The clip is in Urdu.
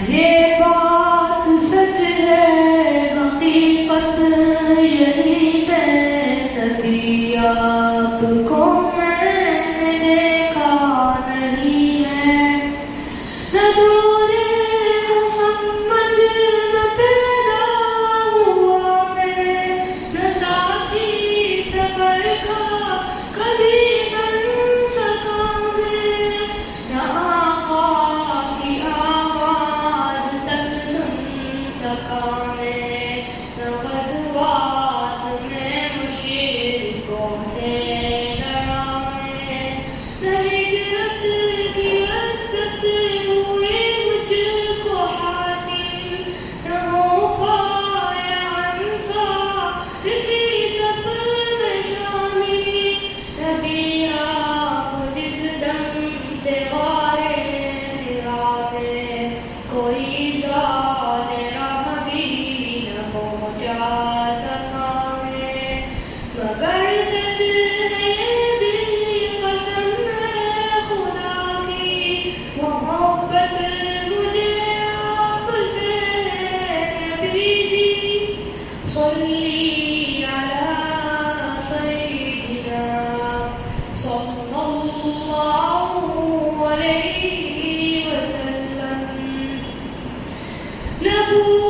یہ بات سچ ہے، حقیقت یہی ہے، کبھی آپ کو میں نے دیکھا نہیں ہے، نہ دور محمد نہ پیدا ہوا میں، نہ ساتھی سفر کا کبھی بن سکا میں، نہ آقا کی آواز تک سن سکا میں، نہ غزوات میں مشرکوں سے لڑا میں، نہ ہجرت کی لذت ہوئی مجھ کو حاصل، نہ ہو پایا انصار کی صف میں شامل، نبی آپ جس دم تھے غارِ حرا میں، کوئی زاد راہ بھی نہ پہنچا سکا میں، مگر سچ ہے یہ بھی قسم ہے خدا کی، محبت مجھے آپ سے ہے نبی جی، صلی علی سیدنا صلی اللہ علیہ وسلم، نبوت